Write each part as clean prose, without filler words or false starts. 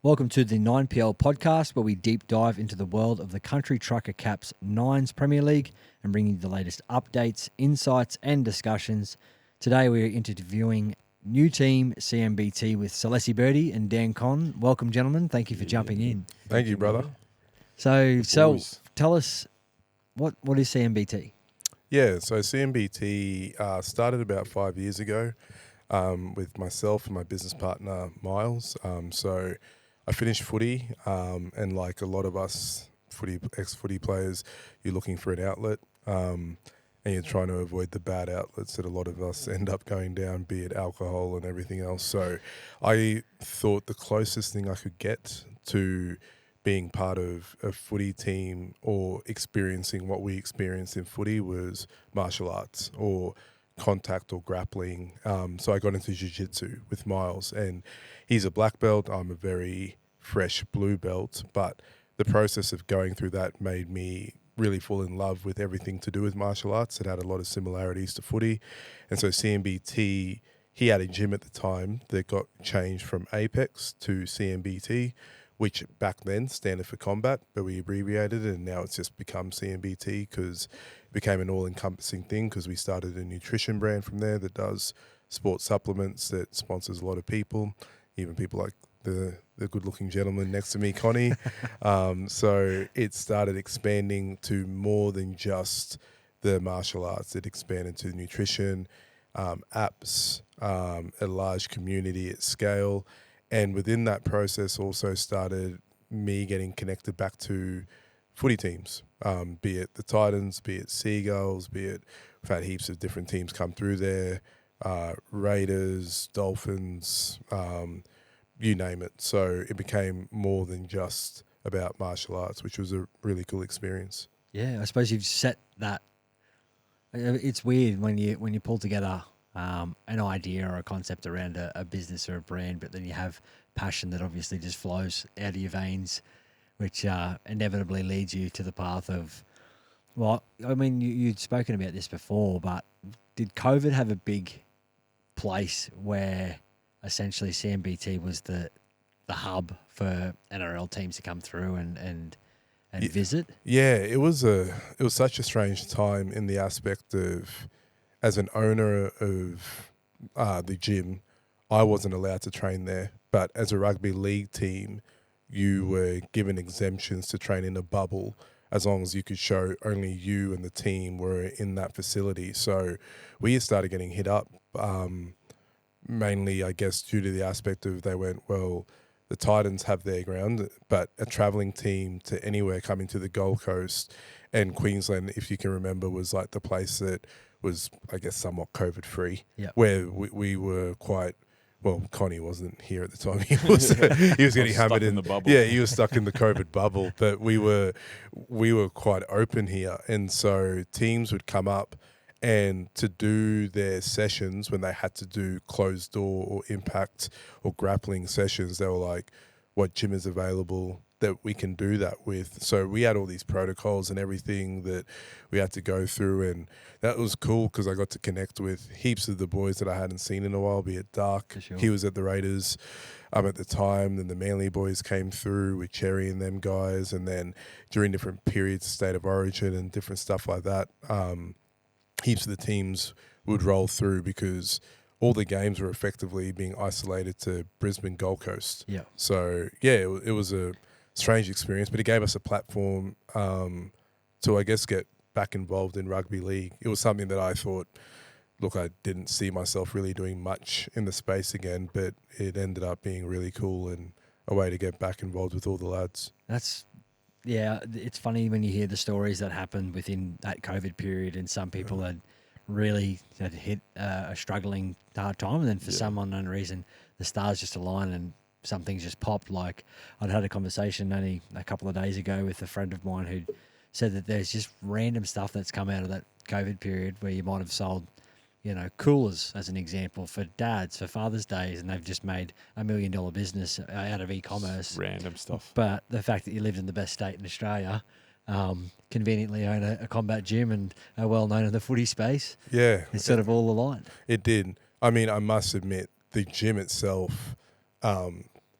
Welcome to the 9PL podcast, where we deep dive into the world of the Country Trucker Caps Nines Premier League and bring you the latest updates, insights, and discussions. Today, we are interviewing new team CMBT with Selasi, Berdie and Dan Conn. Welcome, gentlemen. Thank you for jumping in. Thank you, brother. So boys. tell us, what is CMBT? Yeah, so CMBT started about 5 years ago with myself and my business partner, Miles. So I finished footy, and like a lot of us ex-footy players, you're looking for an outlet, and you're trying to avoid the bad outlets that a lot of us end up going down, be it alcohol and everything else. So I thought the closest thing I could get to being part of a footy team or experiencing what we experienced in footy was martial arts or contact or grappling. So I got into jiu-jitsu with Miles, and he's a black belt. I'm a very fresh blue belt, but the process of going through that made me really fall in love with everything to do with martial arts. It had a lot of similarities to footy. And so CMBT, he had a gym at the time that got changed from Apex to CMBT, which back then standard for combat, but we abbreviated it, and now it's just become CMBT because it became an all-encompassing thing because we started a nutrition brand from there that does sports supplements, that sponsors a lot of people, even people like the good-looking gentleman next to me, Connie. So it started expanding to more than just the martial arts. It expanded to nutrition, apps, a large community at scale. And within that process also started me getting connected back to footy teams, be it the Titans, be it Seagulls, be it, we've had heaps of different teams come through there, Raiders, Dolphins, you name it. So it became more than just about martial arts, which was a really cool experience. Yeah, I suppose you've set that. It's weird when you pull together an idea or a concept around a business or a brand, but then you have passion that obviously just flows out of your veins, which inevitably leads you to the path of, well, I mean, you'd spoken about this before, but did COVID have a big place where essentially CMBT was the hub for NRL teams to come through and visit? Yeah, it was such a strange time in the aspect of, as an owner of the gym, I wasn't allowed to train there. But as a rugby league team, you were given exemptions to train in a bubble as long as you could show only you and the team were in that facility. So we started getting hit up, mainly, I guess, due to the aspect of they went, well, the Titans have their ground, but a travelling team to anywhere coming to the Gold Coast and Queensland, if you can remember, was like the place that was, I guess, somewhat COVID-free, where we were quite, well, Connie wasn't here at the time. He was getting hammered in the bubble. Yeah, he was stuck in the COVID bubble, but we were quite open here. And so teams would come up and to do their sessions when they had to do closed door or impact or grappling sessions, they were like, what gym is available that we can do that with? So we had all these protocols and everything that we had to go through, and that was cool because I got to connect with heaps of the boys that I hadn't seen in a while, be it Dark. Sure. He was at the Raiders at the time, then the Manly boys came through with Cherry and them guys, and then during different periods, State of Origin and different stuff like that, heaps of the teams would roll through because all the games were effectively being isolated to Brisbane, Gold Coast. Yeah. So, yeah, it was a strange experience, but it gave us a platform to, I guess, get back involved in rugby league. It was something that I thought, look, I didn't see myself really doing much in the space again, but it ended up being really cool and a way to get back involved with all the lads. Yeah, it's funny when you hear the stories that happened within that COVID period, and some people had hit a struggling hard time, and then for some unknown reason, the stars just aligned and some things just popped. Like, I'd had a conversation only a couple of days ago with a friend of mine who said that there's just random stuff that's come out of that COVID period where you might have sold, coolers as an example for dads for Father's Days, and they've just made $1 million business out of e-commerce. Random stuff. But the fact that you lived in the best state in Australia, conveniently own a combat gym and are well known in the footy space. Yeah. It's sort of all aligned. It did. I mean, I must admit, the gym itself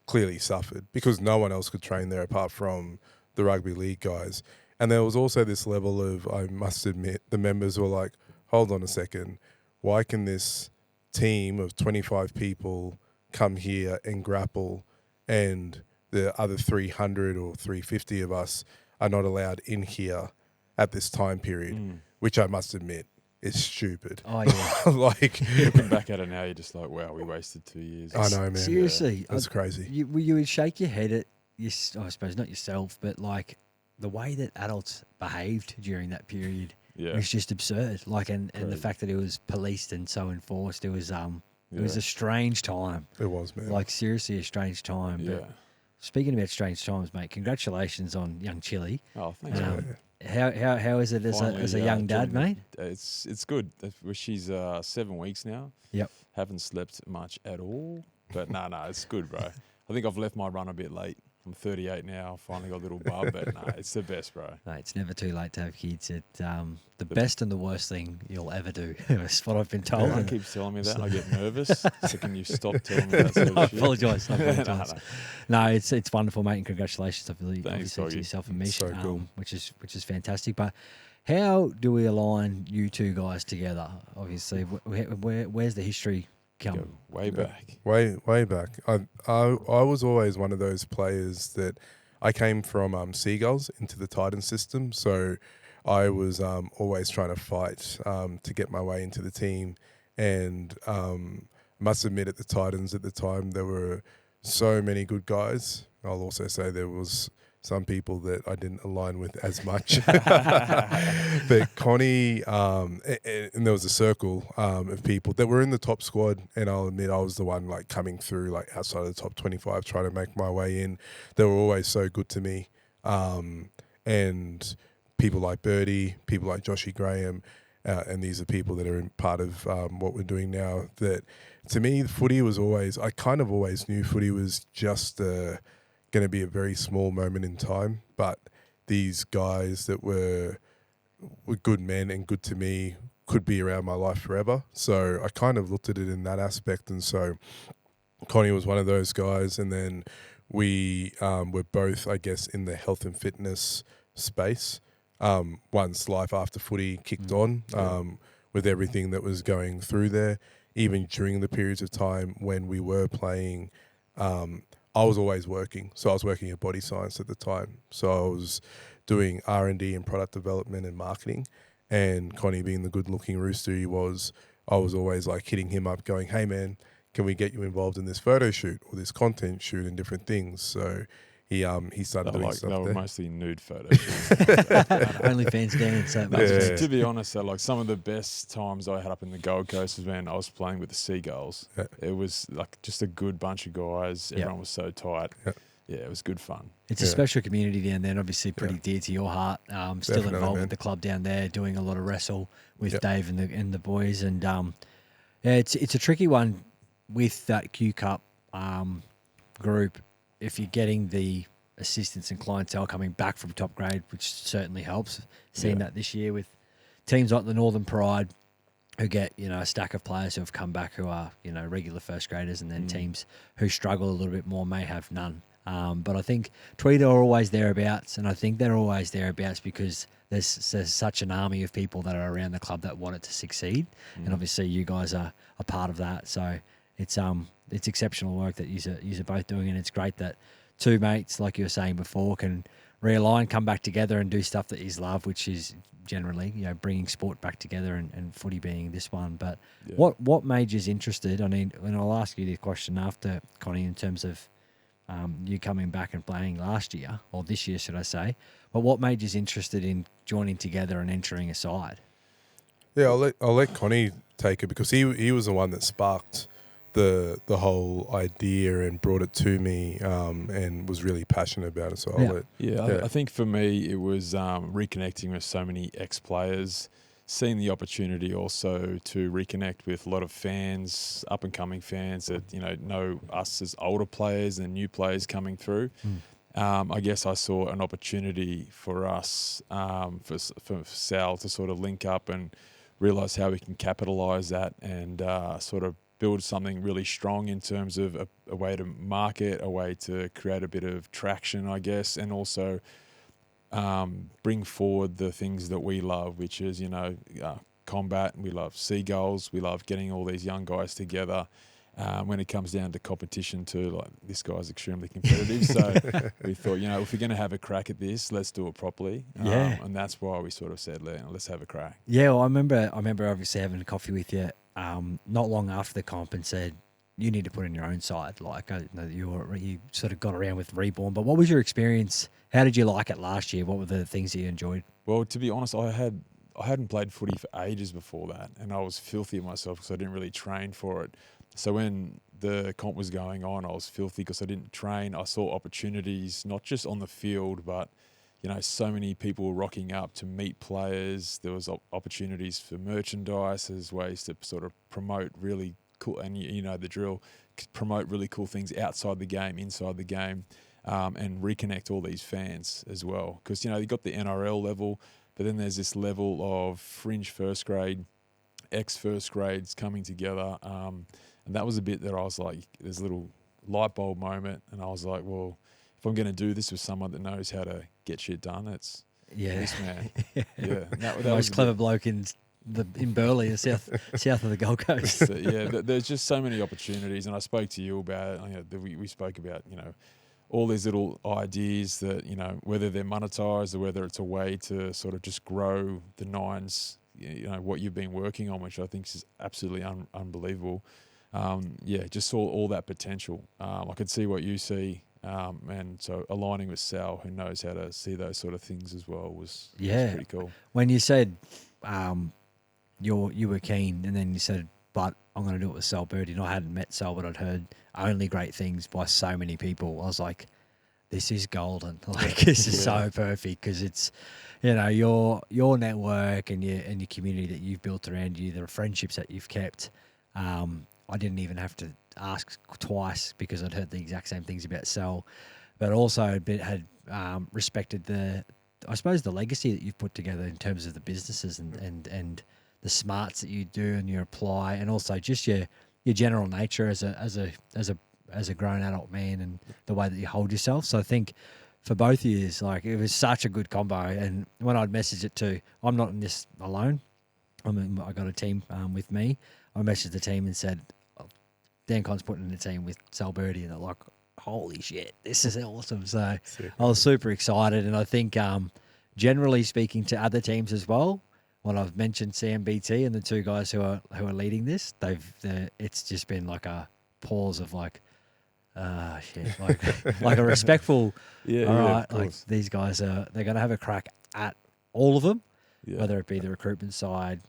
clearly suffered because no one else could train there apart from the rugby league guys. And there was also this level of, I must admit, the members were like, hold on a second, why can this team of 25 people come here and grapple and the other 300 or 350 of us are not allowed in here at this time period, which I must admit is stupid. Oh, yeah. Like, looking back at it now, you're just like, wow, we wasted 2 years. I know, man. Seriously. That's crazy. You would shake your head at, I suppose, not yourself, but like the way that adults behaved during that period was just absurd. Like, and the fact that it was policed and so enforced, it was a strange time. It was, man. Like, seriously, a strange time. Yeah. But speaking about strange times, mate, congratulations on young Chili. Oh, thanks. How is it as a young dad, mate? It's good. She's 7 weeks now. Yep. Haven't slept much at all. But no, it's good, bro. I think I've left my run a bit late. I'm 38 now. Finally got a little bub, but no, it's the best, bro. Mate, it's never too late to have kids. It's the best and the worst thing you'll ever do. That's what I've been told. Everyone keeps telling me that, and I get nervous. So can you stop telling me that sort of shit? I apologise. No, it's wonderful, mate, and congratulations, obviously to yourself and Mish, so cool. which is fantastic. But how do we align you two guys together? Obviously, where's the history come? Go way back. Way back. I was always one of those players that I came from Seagulls into the Titan system, so I was always trying to fight to get my way into the team. And I must admit, at the Titans at the time, there were so many good guys. I'll also say there was some people that I didn't align with as much. But Connie, and there was a circle of people that were in the top squad, and I'll admit I was the one like coming through like outside of the top 25 trying to make my way in. They were always so good to me. And people like Berdie, people like Joshy Graham, and these are people that are in part of what we're doing now. That to me, footy was always, I kind of always knew footy was just going to be a very small moment in time, but these guys that were good men and good to me could be around my life forever. So I kind of looked at it in that aspect, and so Connie was one of those guys, and then we were both, I guess, in the health and fitness space. Once life after footy kicked on, with everything that was going through there, even during the periods of time when we were playing, I was always working. So I was working at Body Science at the time. So I was doing R&D and product development and marketing. And Connie, being the good-looking rooster he was, I was always like hitting him up going, hey, man, can we get you involved in this photo shoot or this content shoot and different things? So he started doing stuff there. They were mostly nude photos. OnlyFans dance. Yeah. To be honest, though, like some of the best times I had up in the Gold Coast was when I was playing with the Seagulls. Yeah. It was like just a good bunch of guys. Everyone was so tight. Yeah, it was good fun. It's a special community down there, and obviously pretty dear to your heart. Still Definitely, involved man. with the club down there, doing a lot of wrestle with Dave and the boys. And it's a tricky one with that Q Cup group. If you're getting the assistance and clientele coming back from top grade, which certainly helps. Seeing that this year with teams like the Northern Pride, who get a stack of players who have come back who are regular first graders, and then teams who struggle a little bit more may have none. But I think Tweed are always thereabouts, and I think they're always thereabouts because there's such an army of people that are around the club that want it to succeed, and obviously you guys are a part of that. So it's exceptional work that you're both doing, and it's great that two mates, like you were saying before, can realign, come back together and do stuff that you love, which is generally, bringing sport back together and footy being this one. But what made you interested? I mean, and I'll ask you the question after, Connie, in terms of you coming back and playing last year, or this year, should I say. But what made you interested in joining together and entering a side? Yeah, I'll let Connie take it because he was the one that sparked the whole idea and brought it to me and was really passionate about it. So I'll let I think for me it was reconnecting with so many ex-players, seeing the opportunity also to reconnect with a lot of fans, up-and-coming fans that know us as older players and new players coming through. I guess I saw an opportunity for us, for Sal to sort of link up and realise how we can capitalise that and sort of build something really strong in terms of a way to market, a way to create a bit of traction, I guess, and also bring forward the things that we love, which is, combat. We love seagulls. We love getting all these young guys together. When it comes down to competition too, like this guy's extremely competitive. So we thought, if we're going to have a crack at this, let's do it properly. Yeah. And that's why we sort of said, let's have a crack. Yeah, well, I remember obviously having a coffee with you not long after the comp and said, you need to put in your own side. Like, you sort of got around with Reborn. But what was your experience? How did you like it last year? What were the things that you enjoyed? Well, to be honest, I hadn't played footy for ages before that, and I was filthy at myself because I didn't really train for it. So when the comp was going on, I was filthy because I didn't train. I saw opportunities, not just on the field, but, so many people were rocking up to meet players. There was opportunities for merchandise. There's ways to sort of promote really cool, and the drill, promote really cool things outside the game, inside the game, and reconnect all these fans as well. Because, you got the NRL level, but then there's this level of fringe first grade, ex-first grades coming together. And that was a bit that I was like, there's a little light bulb moment. And I was like, well, if I'm going to do this with someone that knows how to get shit done, it's this man. Yeah. That Most clever bloke in Berdie, south of the Gold Coast. So, there's just so many opportunities. And I spoke to you about it. We spoke about, all these little ideas that, whether they're monetized or whether it's a way to sort of just grow the Nines, what you've been working on, which I think is absolutely unbelievable. Just saw all that potential. I could see what you see, and so aligning with Sal, who knows how to see those sort of things as well, was pretty cool. When you said you were keen, and then you said, but I'm going to do it with Sal Berdie, and I hadn't met Sal, but I'd heard only great things by so many people. I was like, this is golden. Like, this is so perfect, because it's, your network and your community that you've built around you, the friendships that you've kept. I didn't even have to ask twice because I'd heard the exact same things about Sal, but also had respected the legacy that you've put together in terms of the businesses and the smarts that you do and you apply, and also just your general nature as a grown adult man and the way that you hold yourself. So I think for both of you, like, it was such a good combo. And when I'd messaged it too, I'm not in this alone. I got a team with me. I messaged the team and said, Dan Conn's putting in a team with Sal Berdie, and they're like, holy shit, this is awesome. So I was super excited. And I think generally speaking to other teams as well, when I've mentioned CMBT and the two guys who are leading this, it's just been like a pause of like, shit, like a respectful. All right, like these guys they're going to have a crack at all of them, whether it be the recruitment side,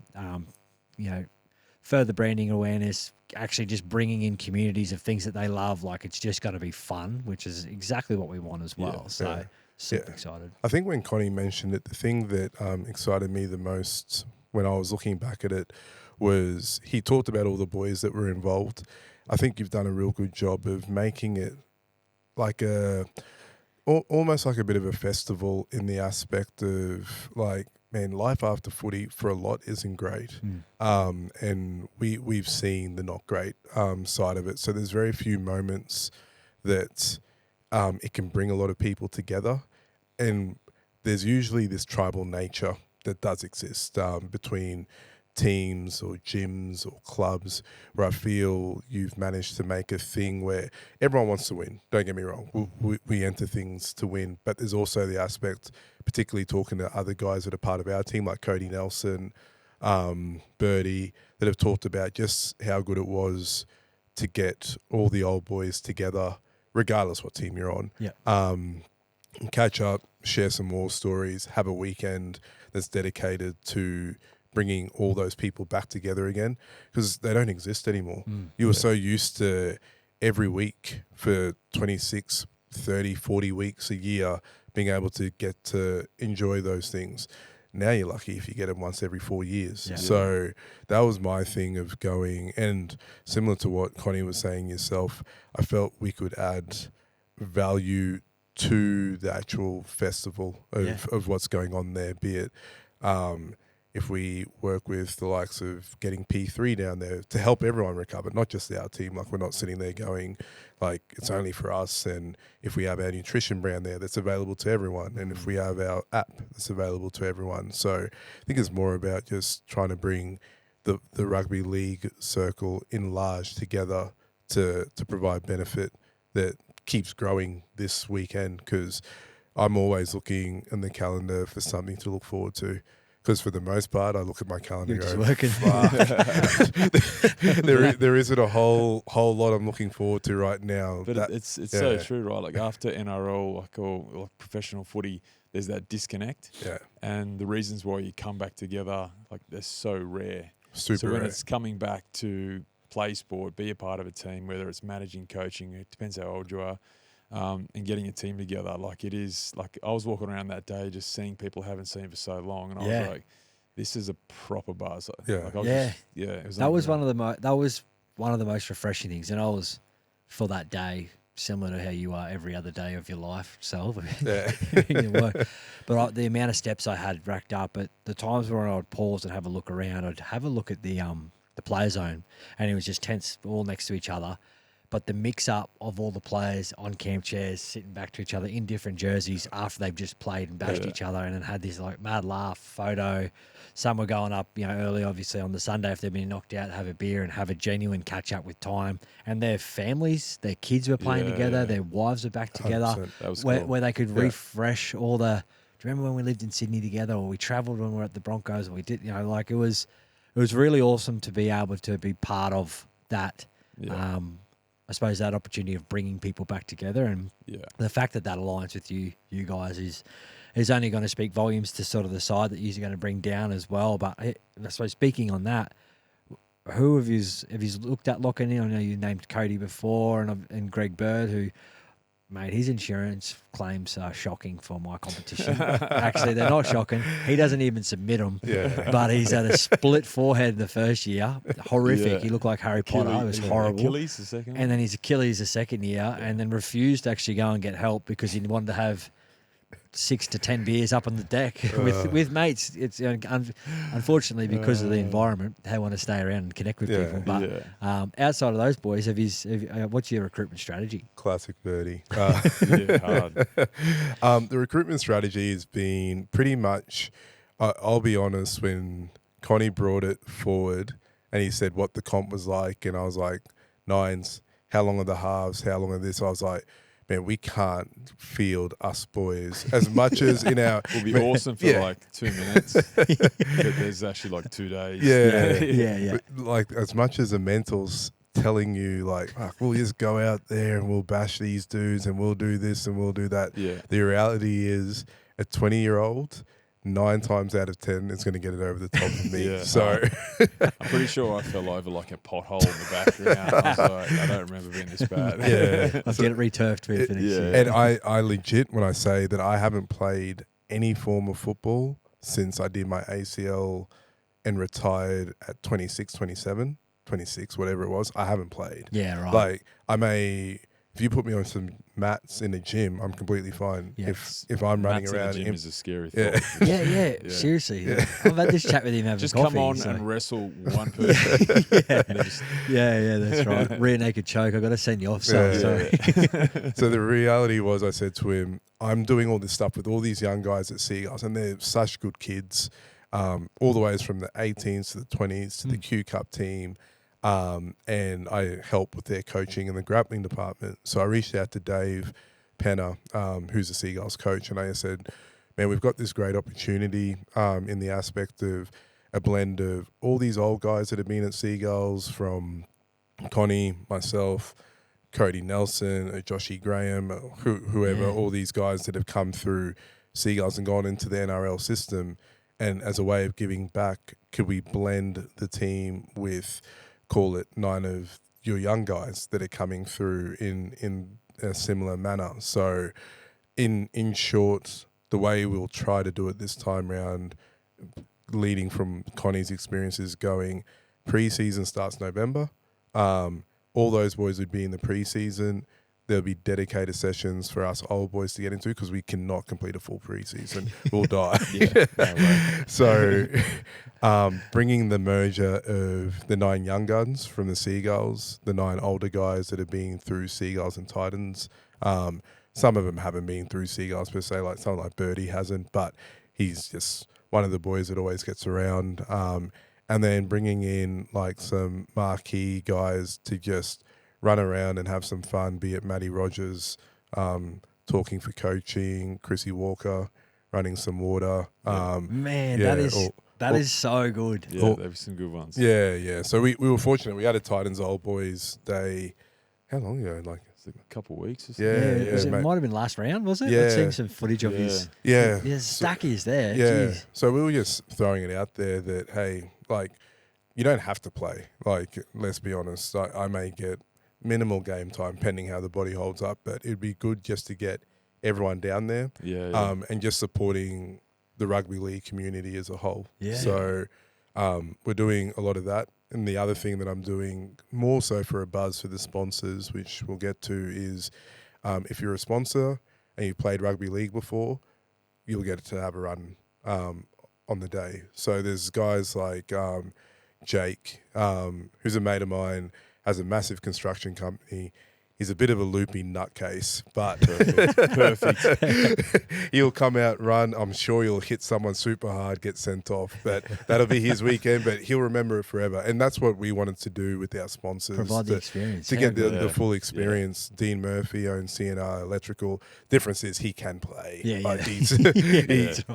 further branding awareness, actually just bringing in communities of things that they love. Like, it's just going to be fun, which is exactly what we want as well. Super excited. I think when Connie mentioned it, the thing that excited me the most when I was looking back at it was he talked about all the boys that were involved. I think you've done a real good job of making it like almost like a bit of a festival, in the aspect of, like, man, life after footy for a lot isn't great. And we've seen the not great side of it. So there's very few moments that it can bring a lot of people together. And there's usually this tribal nature that does exist between teams or gyms or clubs, where I feel you've managed to make a thing where everyone wants to win. Don't get me wrong. We enter things to win, but there's also the aspect, particularly talking to other guys that are part of our team, like Cody Nelson, Berdie, that have talked about just how good it was to get all the old boys together, regardless what team you're on. Catch up, share some war stories, have a weekend that's dedicated to bringing all those people back together again, because they don't exist anymore. You were so used to every week for 26, 30, 40 weeks a year being able to get to enjoy those things. Now you're lucky if you get them once every 4 years. So that was my thing of going, and similar to what Connie was saying yourself, I felt we could add value to the actual festival of what's going on there, be it if we work with the likes of getting P3 down there to help everyone recover, not just our team. Like, we're not sitting there going, like, it's only for us. And if we have our nutrition brand there that's available to everyone, and if we have our app that's available to everyone. So I think it's more about just trying to bring the rugby league circle enlarged together to provide benefit that keeps growing this weekend, because I'm always looking in the calendar for something to look forward to. Because for the most part, I look at my calendar You're and just go, working. "Fuck." there isn't a whole lot I'm looking forward to right now. But it's so true, right? Like, after NRL, like professional footy, there's that disconnect. Yeah. And the reasons why you come back together, like, they're so rare. Super so when rare. it's coming back to play sport, be a part of a team, whether it's managing, coaching, it depends how old you are, and getting a team together. Like, it is, like, I was walking around that day just seeing people I haven't seen for so long, and I was like, this is a proper buzz. Yeah. Like, it was That was unreal. that was one of the most refreshing things, and I was, for that day, similar to how you are every other day of your life, self. Yeah. Your work. But the amount of steps I had racked up, at the times when I would pause and have a look around, I'd have a look at the player zone, and it was just tents all next to each other. But the mix-up of all the players on camp chairs, sitting back to each other in different jerseys after they've just played and bashed each other, and then had this, like, mad laugh photo. Some were going up, early, obviously, on the Sunday if they've been knocked out, have a beer and have a genuine catch-up with time. And their families, their kids were playing together, their wives were back together, 100%. That was where, cool. where they could refresh all the... Do you remember when we lived in Sydney together, or we travelled when we were at the Broncos, or we did, like, it was really awesome to be able to be part of that. Yeah. I suppose that opportunity of bringing people back together, and the fact that aligns with you guys is only going to speak volumes to sort of the side that you're going to bring down as well. But I suppose, speaking on that, who have you looked at locking in? I know you named Cody before, and Greg Bird, who, mate, his insurance claims are shocking for my competition. Actually, they're not shocking. He doesn't even submit them. Yeah. But he's had a split forehead the first year. Horrific. Yeah. He looked like Harry Potter. It was horrible. Achilles the second one. And then his Achilles the second year, and then refused to actually go and get help because he wanted to have 6 to 10 beers up on the deck with mates. It's unfortunately, because of the environment, they want to stay around and connect with people. But outside of those boys, what's your recruitment strategy? Classic Berdie. Hard. The recruitment strategy has been pretty much, I'll be honest, when Connie brought it forward and he said what the comp was like, and I was like, nines, how long are the halves, how long are this? I was like, man, we can't field us boys as much as in our... It will be awesome for like 2 minutes, but there's actually like 2 days. Yeah. But, like, as much as the mental's telling you, like, fuck, we'll just go out there and we'll bash these dudes and we'll do this and we'll do that. Yeah. The reality is a 20-year-old, 9 times out of 10 is going to get it over the top of me. So I'm pretty sure I fell over like a pothole in the background. I was like, I don't remember being this bad. yeah. Let's get it returfed for next year. And I legit, when I say that I haven't played any form of football since I did my ACL and retired at 26, 27, 26, whatever it was, I haven't played. Yeah, right. Like, if you put me on some mats in the gym, I'm completely fine. Yeah. If I'm running Mats around, in the gym is a scary Yeah. thought. Yeah. Seriously. I've had this chat with him having Just coffee. come on so. and wrestle one person. Yeah, that's right. Rear naked choke. I've got to send you off. Sorry. So the reality was, I said to him, I'm doing all this stuff with all these young guys at Seagulls, and they're such good kids, all the ways from the 18s to the 20s to the Q Cup team. And I help with their coaching in the grappling department. So I reached out to Dave Penner, who's the Seagulls coach, and I said, man, we've got this great opportunity in the aspect of a blend of all these old guys that have been at Seagulls, from Connie, myself, Cody Nelson, Joshy Graham, whoever, all these guys that have come through Seagulls and gone into the NRL system. And as a way of giving back, could we blend the team with, call it, 9 of your young guys that are coming through in a similar manner? So in short, the way we'll try to do it this time round, leading from Connie's experiences, going pre-season starts November. All those boys would be in the pre-season. there'll be dedicated sessions for us old boys to get into because we cannot complete a full preseason. We'll die. Yeah, no way. So bringing the merger of the 9 young guns from the Seagulls, the 9 older guys that have been through Seagulls and Titans. Some of them haven't been through Seagulls per se, like someone like Berdie hasn't, but he's just one of the boys that always gets around. And then bringing in like some marquee guys to just run around and have some fun, be it Matty Rogers, talking for coaching, Chrissy Walker, running some water. Man, yeah, that is so good. Yeah, there were some good ones. Yeah. So we were fortunate. We had a Titans Old Boys Day. How long ago? Like A couple of weeks or something. Yeah, it mate. might have been last round, was it? Yeah. I've seen some footage of his. Yeah. Yeah, stacky is there. Yeah. Jeez. So we were just throwing it out there that, hey, like, you don't have to play. Like, let's be honest. I may get minimal game time, pending how the body holds up, but it'd be good just to get everyone down there. Yeah. And just supporting the rugby league community as a whole. Yeah. So we're doing a lot of that. And the other thing that I'm doing more so for a buzz for the sponsors, which we'll get to, is if you're a sponsor and you played rugby league before, you'll get to have a run on the day. So there's guys like Jake, who's a mate of mine, has a massive construction company. He's a bit of a loopy nutcase, but perfect. He'll come out, run. I'm sure he'll hit someone super hard, get sent off, but that'll be his weekend. But he'll remember it forever, and that's what we wanted to do with our sponsors. Provide the experience. To get the Yeah. full experience. Yeah. Dean Murphy owns CNR Electrical. Difference is he can play. Yeah, Like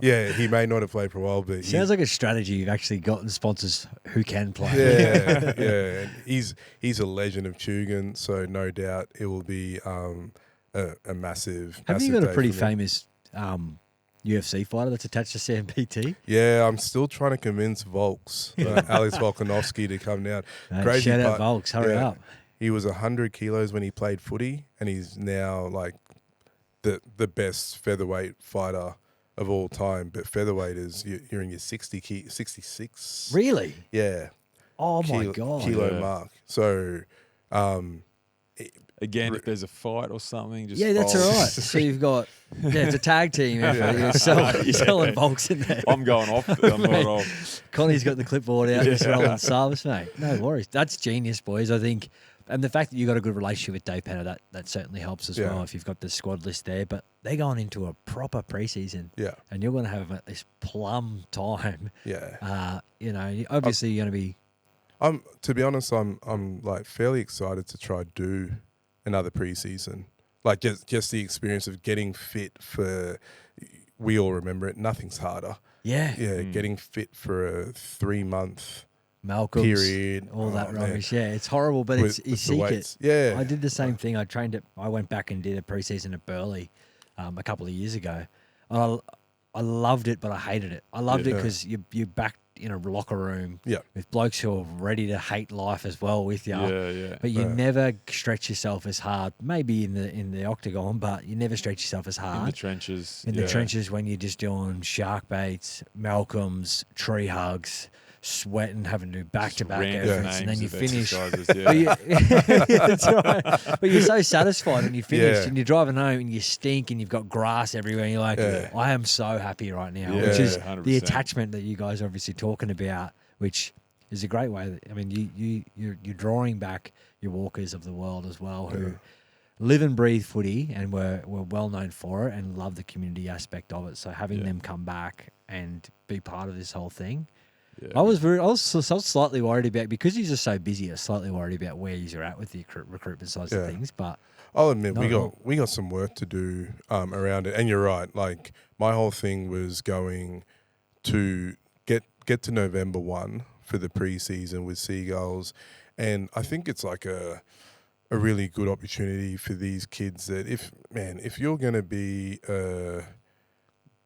yeah. he may not have played for a while, but Sounds like a strategy. You've actually gotten sponsors who can play. yeah. And he's a legend of Tugun, so no doubt it will be a massive. Haven't you massive got a day pretty for me. famous UFC fighter that's attached to CMBT? Yeah, I'm still trying to convince Volks, Alex Volkanovski, to come down. Crazy Shout out part- Volks, hurry yeah. up. He was 100 kilos when he played footy, and he's now like the best featherweight fighter of all time. But featherweight is you're in your 66. Really? Yeah. Oh my God. Kilo Yeah. mark. So. Again, if there's a fight or something, just Yeah, that's all right. So you've got, it's a tag team effort. You're selling Volks in there. I'm going off. I'm not off. Connie's got the clipboard out, just rolling service, mate. No worries. That's genius, boys. I think, and the fact that you got a good relationship with Dave Penner, that certainly helps as well if you've got the squad list there. But they're going into a proper preseason. Yeah. And you're going to have this plum time. Yeah. Obviously you're going to be. To be honest, I'm like fairly excited to try do another preseason. Like just the experience of getting fit for. We all remember it. Nothing's harder. Yeah. Yeah, getting fit for a 3-month Malcolm's, period. all that man. rubbish. Yeah, it's horrible, but With you the seek weights. it. Yeah. I did the same thing. I went back and did a preseason at Berdie a couple of years ago. And I loved it, but I hated it. I loved it because you're back in a locker room with blokes who are ready to hate life as well with you. Yeah. But you never stretch yourself as hard. Maybe in the octagon, but you never stretch yourself as hard. In the trenches. In the trenches when you're just doing shark baits, Malcolms, tree hugs, sweating, having to do back-to-back efforts, and then you finish. That's right. But you're so satisfied when you finish, and you're driving home and you stink and you've got grass everywhere, and you're like, I am so happy right now, which is 100%. the attachment that you guys are obviously talking about, which is a great way. I mean, you're drawing back your walkers of the world as well, who live and breathe footy and were well known for it and love the community aspect of it. So having them come back and be part of this whole thing. Yeah. I was slightly worried about, because you're just so busy. I was slightly worried about where you're at with the recruitment sides of things. But I'll admit we got some work to do around it. And you're right. Like my whole thing was going to get to November 1 for the preseason with Seagulls, and I think it's like a really good opportunity for these kids that if you're going to be a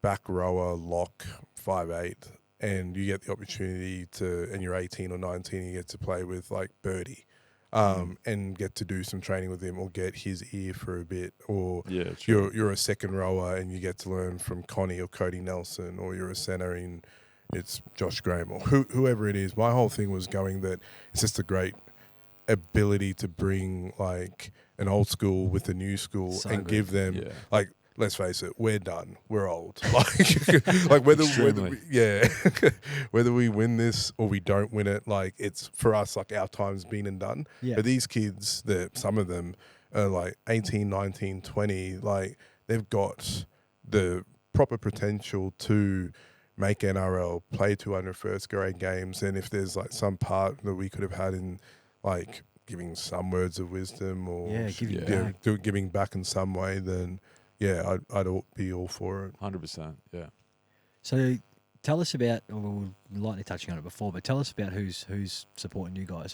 back rower lock 5'8", and you get the opportunity to, and you're 18 or 19, you get to play with like Berdie, and get to do some training with him or get his ear for a bit, or you're a second rower and you get to learn from Connie or Cody Nelson, or you're a centre in it's Josh Graham or whoever it is. My whole thing was going that it's just a great ability to bring like an old school with a new school So and good. give them Yeah. like, let's face it, we're done. We're old. Like whether Extremely. whether we win this or we don't win it, like it's for us, like our time's been and done. Yeah. But these kids, some of them are like 18, 19, 20, like they've got the proper potential to make NRL, play 200 first grade games, and if there's like some part that we could have had in like giving some words of wisdom or giving Yeah. back. giving back in some way, then yeah, I'd be all for it. 100%. Yeah. So tell us about. Well, we were lightly touching on it before, but tell us about who's supporting you guys.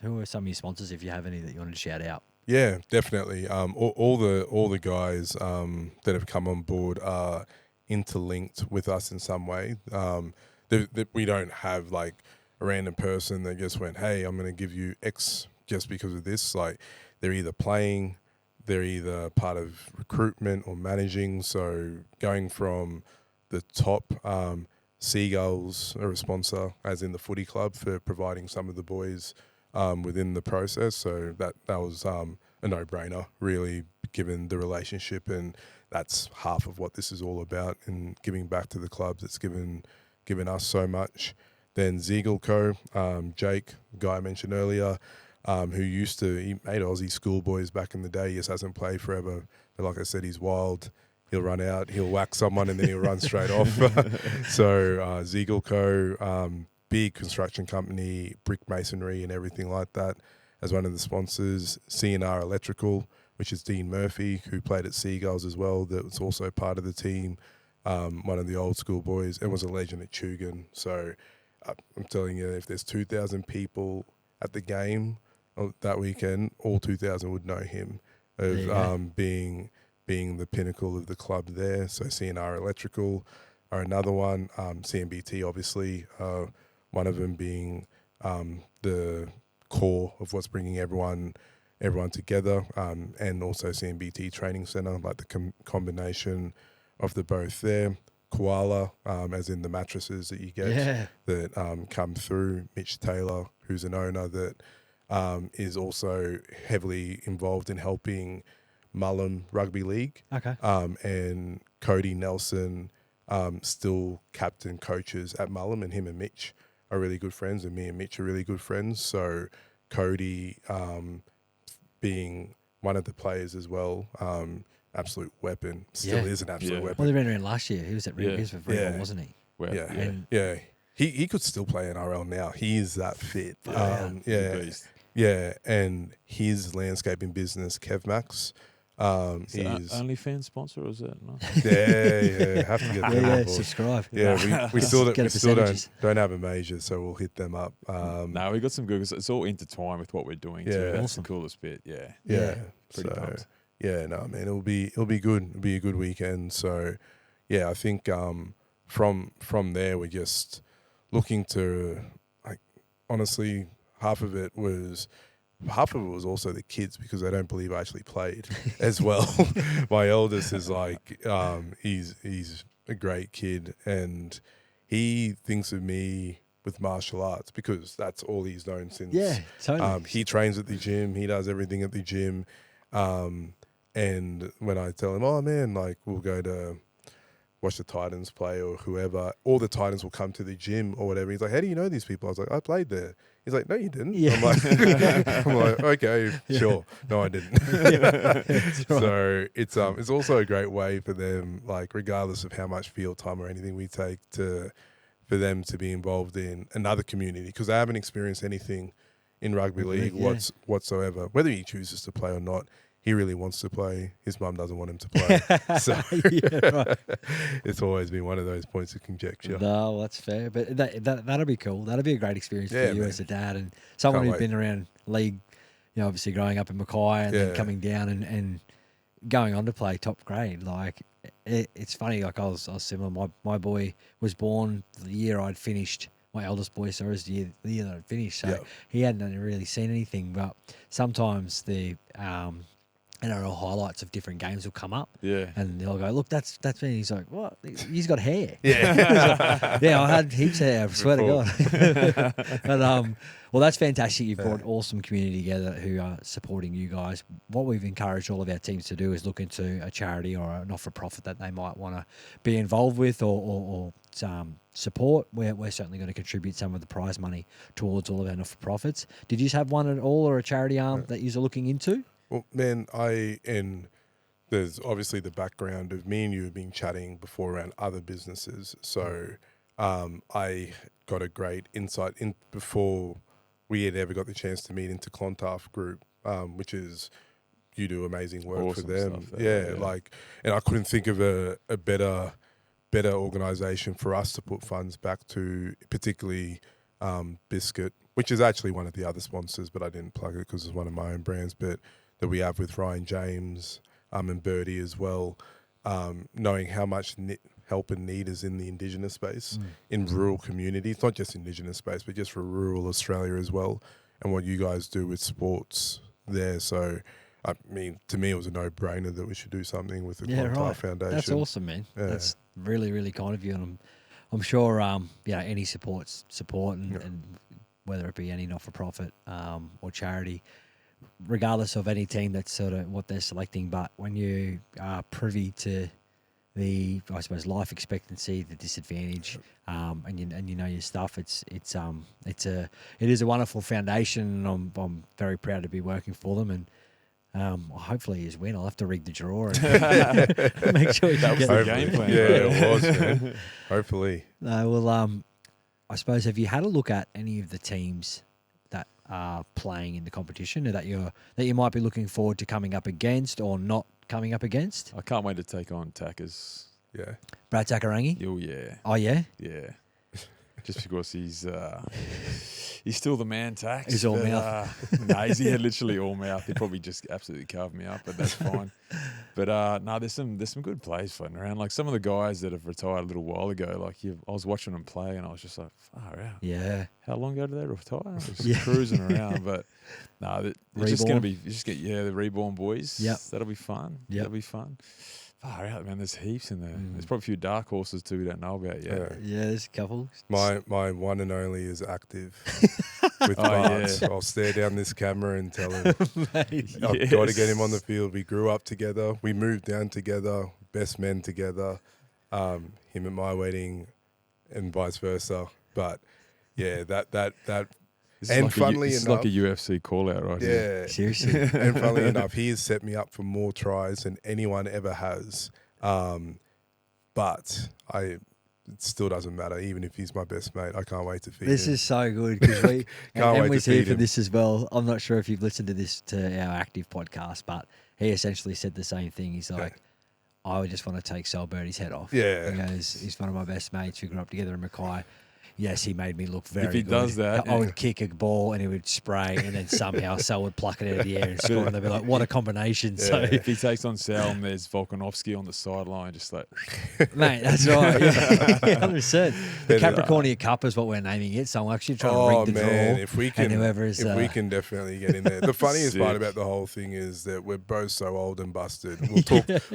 Who are some of your sponsors, if you have any that you want to shout out? Yeah, definitely. All the guys that have come on board are interlinked with us in some way. We don't have like a random person that just went, "Hey, I'm going to give you X just because of this." Like they're either playing, they're either part of recruitment or managing. So going from the top, Seagulls are a sponsor, as in the footy club, for providing some of the boys within the process. So that was a no-brainer, really, given the relationship, and that's half of what this is all about, and giving back to the club that's given us so much. Then Ziegel Co, Jake, the guy I mentioned earlier, who he made Aussie schoolboys back in the day. He just hasn't played forever. But like I said, he's wild. He'll run out, he'll whack someone, and then he'll run straight off. So Ziegel Co, big construction company, brick masonry and everything like that, as one of the sponsors. CNR Electrical, which is Dean Murphy, who played at Seagulls as well, that was also part of the team, one of the old school boys, and was a legend at Tugan. So I'm telling you, if there's 2,000 people at the game that weekend, all 2,000 would know him of being the pinnacle of the club there. So CNR Electrical are another one. CMBT, obviously, one of them being the core of what's bringing everyone together, and also CMBT Training Centre, like the combination of the both there. Koala, as in the mattresses that you get that come through. Mitch Taylor, who's an owner that is also heavily involved in helping Mullum Rugby League. Okay. And Cody Nelson, still captain coaches at Mullum, and him and Mitch are really good friends, and me and Mitch are really good friends. So Cody, being one of the players as well, absolute weapon, still is an absolute weapon. Well, they ran around last year. He was at Ridge for Freeborn, wasn't he? Yeah. He could still play NRL now. He is that fit. Beast. Yeah, and his landscaping business, KevMax, Is it OnlyFans sponsor, or is it? No? Yeah, have to get them on board. Subscribe. Yeah, we still Get a don't have a major, so we'll hit them up. No, we got some good. It's all intertwined with what we're doing too. Yeah. That's Awesome. the coolest bit. Yeah. So Pretty pumped. yeah, no, man, it'll be good. It'll be a good weekend. So yeah, I think from there we're just looking to, like, honestly, half of it was also the kids, because they don't believe I actually played as well. My eldest is like, he's a great kid, and he thinks of me with martial arts because that's all he's known since. Yeah, totally. He trains at the gym. He does everything at the gym. And when I tell him, oh man, like we'll go to watch the Titans play or whoever, all the Titans will come to the gym or whatever. He's like, how do you know these people? I was like, I played there. He's like, no, you didn't. Yeah. I'm like, okay, sure. No, I didn't. So it's also a great way for them, like regardless of how much field time or anything we take, for them to be involved in another community, because they haven't experienced anything in rugby league whatsoever. Whether he chooses to play or not, he really wants to play. His mum doesn't want him to play. So it's always been one of those points of conjecture. No, that's fair. But that'll be cool. That'll be a great experience for you, man, as a dad and someone Can't who's wait. been around league, you know, obviously growing up in Mackay and then coming down and going on to play top grade. Like, it's funny, like I was similar. My boy was born the year I'd finished. My eldest boy, sorry, was the year that I'd finished. So he hadn't really seen anything. But sometimes the NRL highlights of different games will come up. Yeah. And they'll go, look, that's me. He's like, what? He's got hair. Yeah. Yeah, I had heaps of hair, I swear to Before. God. But, well, that's fantastic. You've brought awesome community together who are supporting you guys. What we've encouraged all of our teams to do is look into a charity or a not-for-profit that they might want to be involved with or support. We're certainly going to contribute some of the prize money towards all of our not-for-profits. Did you have one at all or a charity arm that you're looking into? Well, man, there's obviously the background of me and you have been chatting before around other businesses. So I got a great insight in before we had ever got the chance to meet into Clontarf Group, which is you do amazing work Awesome for them. stuff there, Yeah, and I couldn't think of a better organisation for us to put funds back to, particularly Biscuit, which is actually one of the other sponsors, but I didn't plug it because it's one of my own brands, but that we have with Ryan James and Berdie as well, knowing how much help and need is in the Indigenous space, in rural communities, not just Indigenous space, but just for rural Australia as well, and what you guys do with sports there. So, I mean, to me, it was a no-brainer that we should do something with the Clontarf Foundation. That's awesome, man. Yeah. That's really, really kind of you, and I'm sure, any support, and whether it be any not-for-profit or charity, regardless of any team, that's sort of what they're selecting. But when you are privy to the, I suppose, life expectancy, the disadvantage, and you know your stuff, it is a wonderful foundation, and I'm very proud to be working for them. And hopefully he's win. I'll have to rig the draw and make sure That was the game plan. Yeah, right? it was, man. Hopefully. No, well, I suppose, have you had a look at any of the teams that are playing in the competition, or that you might be looking forward to coming up against or not coming up against? I can't wait to take on Tackers. Yeah. Brad Takarangi? Oh, yeah. Oh, yeah? Yeah. Just because he's still the man, Tax. He's all mouth. No, he's literally all mouth. He'd probably just absolutely carve me up, but that's fine. But no, there's some good plays floating around. Like some of the guys that have retired a little while ago. Like I was watching them play, and I was just like, far out. Yeah. How long ago did they retire? Just Yeah. cruising around, but no, it's just going to Reborn. be the reborn boys. Yep. That'll be fun. Yep. That'll be fun. Far out, man. There's heaps in there. There's probably a few dark horses too we don't know about yet. Yeah, there's a couple. My one and only is active with Bart. I'll stare down this camera and tell him I've got to get him on the field. We grew up together. We moved down together. Best men together. Him at my wedding and vice versa. But yeah, that and funnily it's enough, like a UFC call out, right? yeah, Seriously. and funnily enough, he has set me up for more tries than anyone ever has. But it still doesn't matter, even if he's my best mate. I can't wait to feed This him. is so good because we Can't wait and was to here feed for him. this as well. I'm not sure if you've listened to our active podcast, but he essentially said the same thing. He's like, I would just want to take Sol Birdie's head off. Yeah. He goes, he's one of my best mates. We grew up together in Mackay. Yes, he made me look very If he good. does that, I would kick a ball and he would spray, and then somehow Sal would pluck it out of the air and score, and they'd be like, what a combination. Yeah. So, If he takes on Sal and there's Volkanovski on the sideline, just like mate, that's right. Yeah, 100%. The Capricornia Cup is what we're naming it, so I'm actually trying to rig the draw. If we can, and whoever is, if we can definitely get in there. The funniest part Sick. about the whole thing is that we're both so old and busted.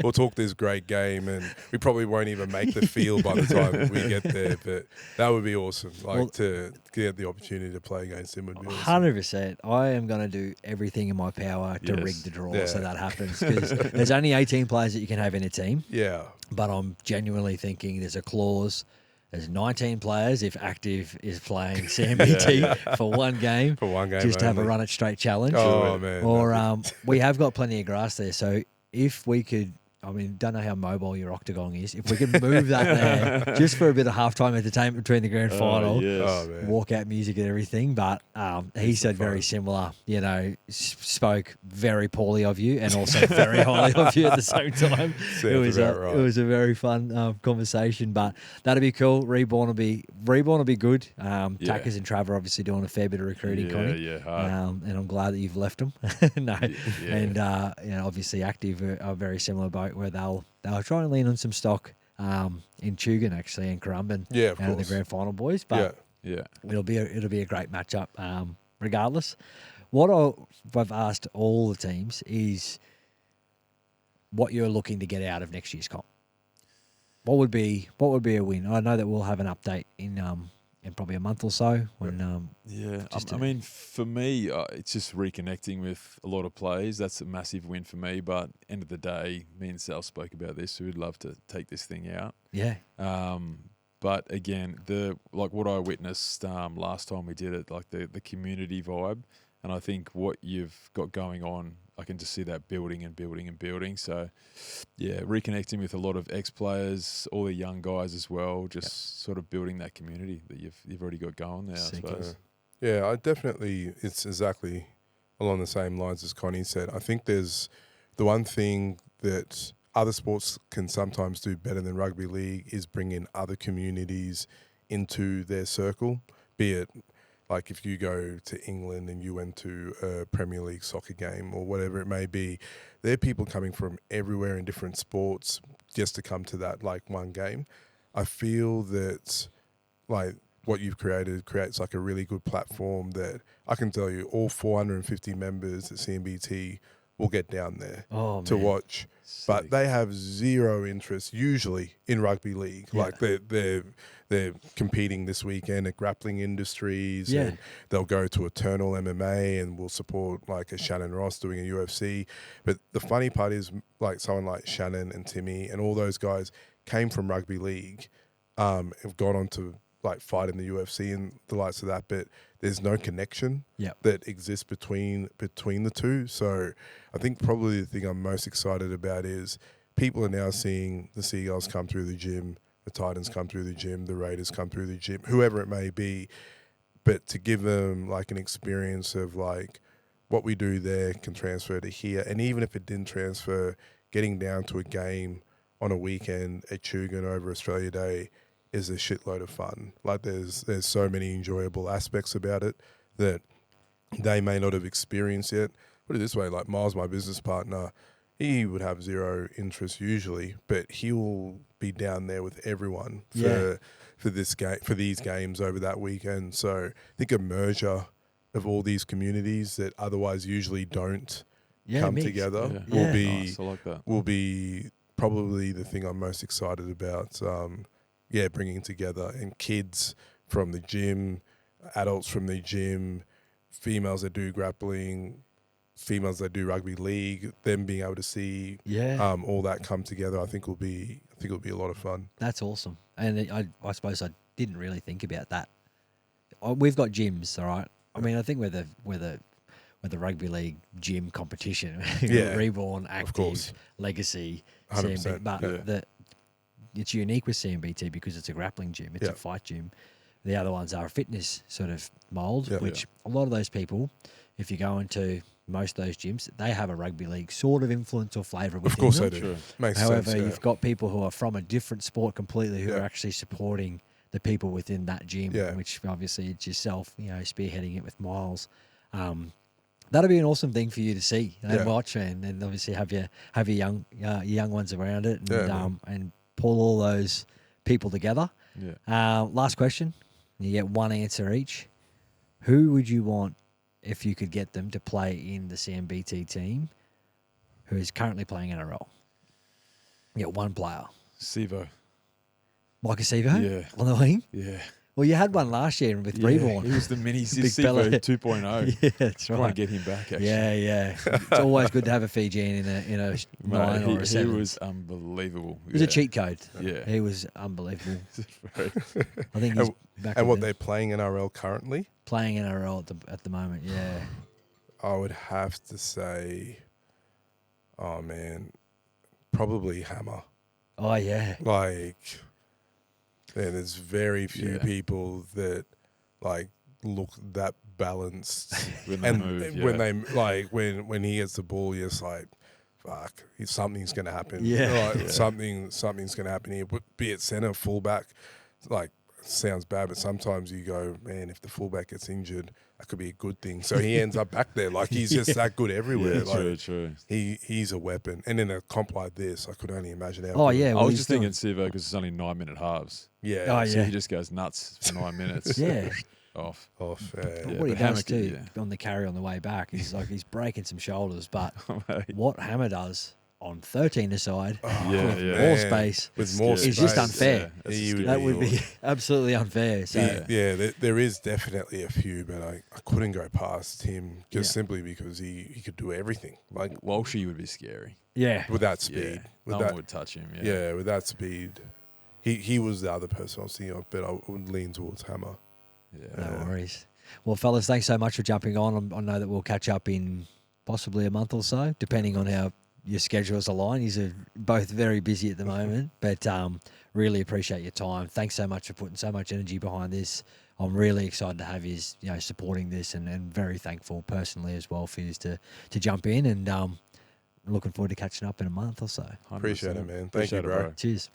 We'll talk this great game, and we probably won't even make the field by the time we get there. But that would be awesome. Like to get the opportunity to play against him would be awesome. 100%. I am going to do everything in my power to Yes. rig the draw Yeah. so that happens, because there's only 18 players that you can have in a team, Yeah. but I'm genuinely thinking there's a clause. There's 19 players if active is playing CMBT for one game. For one game Just to have a only. run it straight challenge. Oh, man. Or we have got plenty of grass there, so if we could, I mean, don't know how mobile your octagon is. If we could move that there just for a bit of halftime entertainment between the grand final, Oh, man. walkout music and everything. But he said very fun. similar, spoke very poorly of you and also very highly of you at the same time. Sounds about right. It was a very fun conversation, but that'd be cool. Reborn will be good. Tackers and Trav are obviously doing a fair bit of recruiting, Connie. Yeah, hard. And I'm glad that you've left them. No, Yeah. and obviously Active are very similar boat where they'll try and lean on some stock in Tugan actually and Currumbin Yeah, of out of the course. grand final boys. But Yeah. it'll be a great matchup regardless. What I've asked all the teams is, what you're looking to get out of next year's comp. What would be a win? I know that we'll have an update in probably a month or so. When I mean, for me, it's just reconnecting with a lot of players. That's a massive win for me. But end of the day, me and Sal spoke about this. We'd love to take this thing out. Yeah. But again, what I witnessed last time we did it, like the community vibe, and I think what you've got going on, I can just see that building and building and building. So, yeah, reconnecting with a lot of ex-players, all the young guys as well, just sort of building that community that you've already got going there, I suppose. Yeah, it's exactly along the same lines as Connie said. I think there's the one thing that other sports can sometimes do better than rugby league is bring in other communities into their circle, be it like if you go to England and you went to a Premier League soccer game or whatever it may be, there are people coming from everywhere in different sports just to come to that like one game. I feel that like what you've created creates like a really good platform that I can tell you all 450 members at CMBT will get down there to watch. Sick. But they have zero interest usually in rugby league. Yeah. Like they're competing this weekend at Grappling Industries, Yeah. and they'll go to Eternal MMA and will support like a Shannon Ross doing a UFC. But the funny part is like someone like Shannon and Timmy and all those guys came from rugby league, have gone on to like fight in the UFC and the likes of that, but there's no connection that exists between the two. So I think probably the thing I'm most excited about is people are now seeing the Seagulls come through the gym, the Titans come through the gym, the Raiders come through the gym, whoever it may be, but to give them like an experience of like what we do there can transfer to here. And even if it didn't transfer, getting down to a game on a weekend at Chugan over Australia Day is a shitload of fun. Like there's so many enjoyable aspects about it that they may not have experienced yet. Put it this way, like Miles, my business partner, he would have zero interest usually, but he will be down there with everyone for these games over that weekend. So I think a merger of all these communities that otherwise usually don't come together will be nice. I like that. will be probably the thing I'm most excited about. Bringing together and kids from the gym, adults from the gym, females that do grappling, females that do rugby league, them being able to see all that come together, I think will be a lot of fun. That's awesome. And I suppose I didn't really think about that. We've got gyms, all right. I mean, I think we're the rugby league gym competition. Reborn, Active, Legacy, 100%, but it's unique with CMBT because it's a grappling gym. It's a fight gym. The other ones are a fitness sort of mould, which a lot of those people, if you go into most of those gyms, they have a rugby league sort of influence or flavour within Of course them. they do. Makes However, sense, you've got people who are from a different sport completely who are actually supporting the people within that gym, which obviously it's yourself, spearheading it with Miles. That'll be an awesome thing for you to see and watch, and obviously have your young ones around it, and pull all those people together. Last question. You get one answer each. Who would you want if you could get them to play in the CMBT team who is currently playing NRL? You get one player. Sivo. Micah Sivo? Yeah. On the wing? Yeah. Well, you had one last year with Reborn. He was the mini Big Sivo fella. 2.0. Yeah, that's right. Trying to get him back, actually. Yeah. It's always good to have a Fijian in a 9 or a 7. He was unbelievable. It was a cheat code. Yeah. He was unbelievable. Very- I think he's back And what in they're playing NRL currently? playing NRL at the moment, I would have to say, probably Hammer. Oh, yeah. Like, there's very few people that like look that balanced when they move, when they like when he gets the ball, you're just like, fuck, something's gonna happen. Something's gonna happen here. Be it center, fullback, like sounds bad, but sometimes you go, man, if the fullback gets injured, that could be a good thing. So he ends up back there. Like he's just that good everywhere. True. He's a weapon. And in a comp like this, I could only imagine how Oh, good. yeah. I Well, was he's just thinking Sivo because it's only 9-minute halves. Yeah. Oh, So yeah. he just goes nuts for 9 minutes. Yeah. Off. Off. But Yeah, what he but Hammer does too could- on the carry on the way back, he's breaking some shoulders. But Mate. what Hammer does on 13-a-side Oh, Yeah, with yeah. more man. space With more is just unfair. Yeah, that's He a would scary That would be thought. absolutely unfair. So Yeah, there is definitely a few, but I couldn't go past him just Yeah. simply because he could do everything. Like Walshy would be scary. yeah, with that speed, Yeah, with no that one would touch him. yeah, with that speed, he was the other person I was thinking of, but I would lean towards Hammer. Yeah. no worries. Well, fellas, thanks so much for jumping on. I know that we'll catch up in possibly a month or so, depending on how your schedules align. You're both very busy at the moment, but really appreciate your time. Thanks so much for putting so much energy behind this. I'm really excited to have you, supporting this, and very thankful personally as well for you to jump in, and looking forward to catching up in a month or so. 100%. Appreciate it, man. Thank Appreciate you, it, bro. Cheers.